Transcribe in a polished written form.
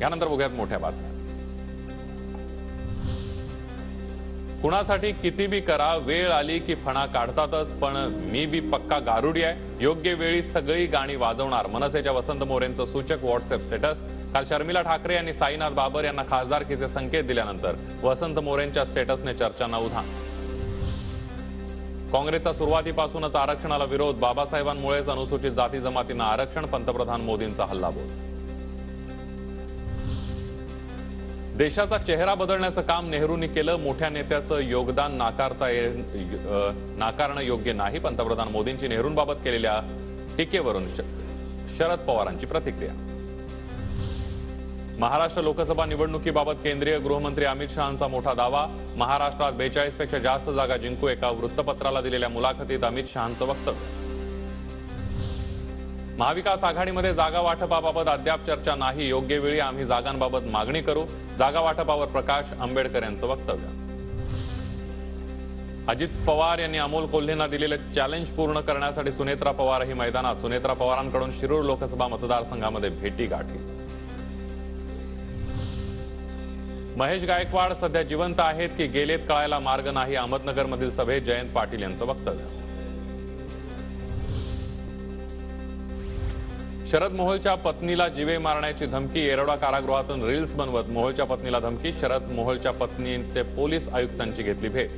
यानंतर बघूयात मोठ्या बातम्या। कुणासाठी किती बी करा, वेळ आली की फणा काढतातच, पण मी बी पक्का गारुडी आहे, योग्य वेळी सगळी गाणी वाजवणार। मनसेच्या वसंत मोरेंचं सूचक व्हॉट्सअप स्टेटस। काल शर्मिला ठाकरे यांनी साईनाथ बाबर यांना खासदारकीचे संकेत दिल्यानंतर वसंत मोरेंच्या स्टेटसने चर्चांना उधाण। काँग्रेसचा सुरुवातीपासूनच आरक्षणाला विरोध, बाबासाहेबांमुळेच अनुसूचित जाती जमातींना आरक्षण, पंतप्रधान मोदींचा हल्लाबोल। देशाचा चेहरा बदलण्याचं काम नेहरूंनी केलं, मोठ्या नेत्याचं योगदान नाकारणं योग्य नाही। पंतप्रधान मोदींची नेहरूंबाबत केलेल्या टीकेवरून शरद पवारांची प्रतिक्रिया। महाराष्ट्र लोकसभा निवडणुकीबाबत केंद्रीय गृहमंत्री अमित शहांचा मोठा दावा। महाराष्ट्रात 42 पेक्षा जास्त जागा जिंकू, एका वृत्तपत्राला दिलेल्या मुलाखतीत अमित शहांचं वक्तव्य। महाविकास आघाडीमध्ये जागा वाटपाबाबत अद्याप चर्चा नाही, योग्य वेळी आम्ही जागांबाबत मागणी करू। जागा वाटपावर प्रकाश आंबेडकर यांचं वक्तव्य। अजित पवार यांनी अमोल कोल्हेंना दिलेले चॅलेंज पूर्ण करण्यासाठी सुनेत्रा पवारही मैदानात। सुनेत्रा पवारांकडून शिरूर लोकसभा मतदारसंघामध्ये भेटीगाठी। महेश गायकवाड सध्या जिवंत आहेत की गेलेत कळायला मार्ग नाही, अहमदनगरमधील सभेत जयंत पाटील यांचं वक्तव्य। शरद मोहोळच्या पत्नीला जीवे मारण्याची धमकी, येरवडा कारागृहातून रील्स बनवत मोहोळच्या पत्नीला धमकी। शरद मोहोळच्या पत्नीने पोलीस आयुक्तांची घेतली भेट।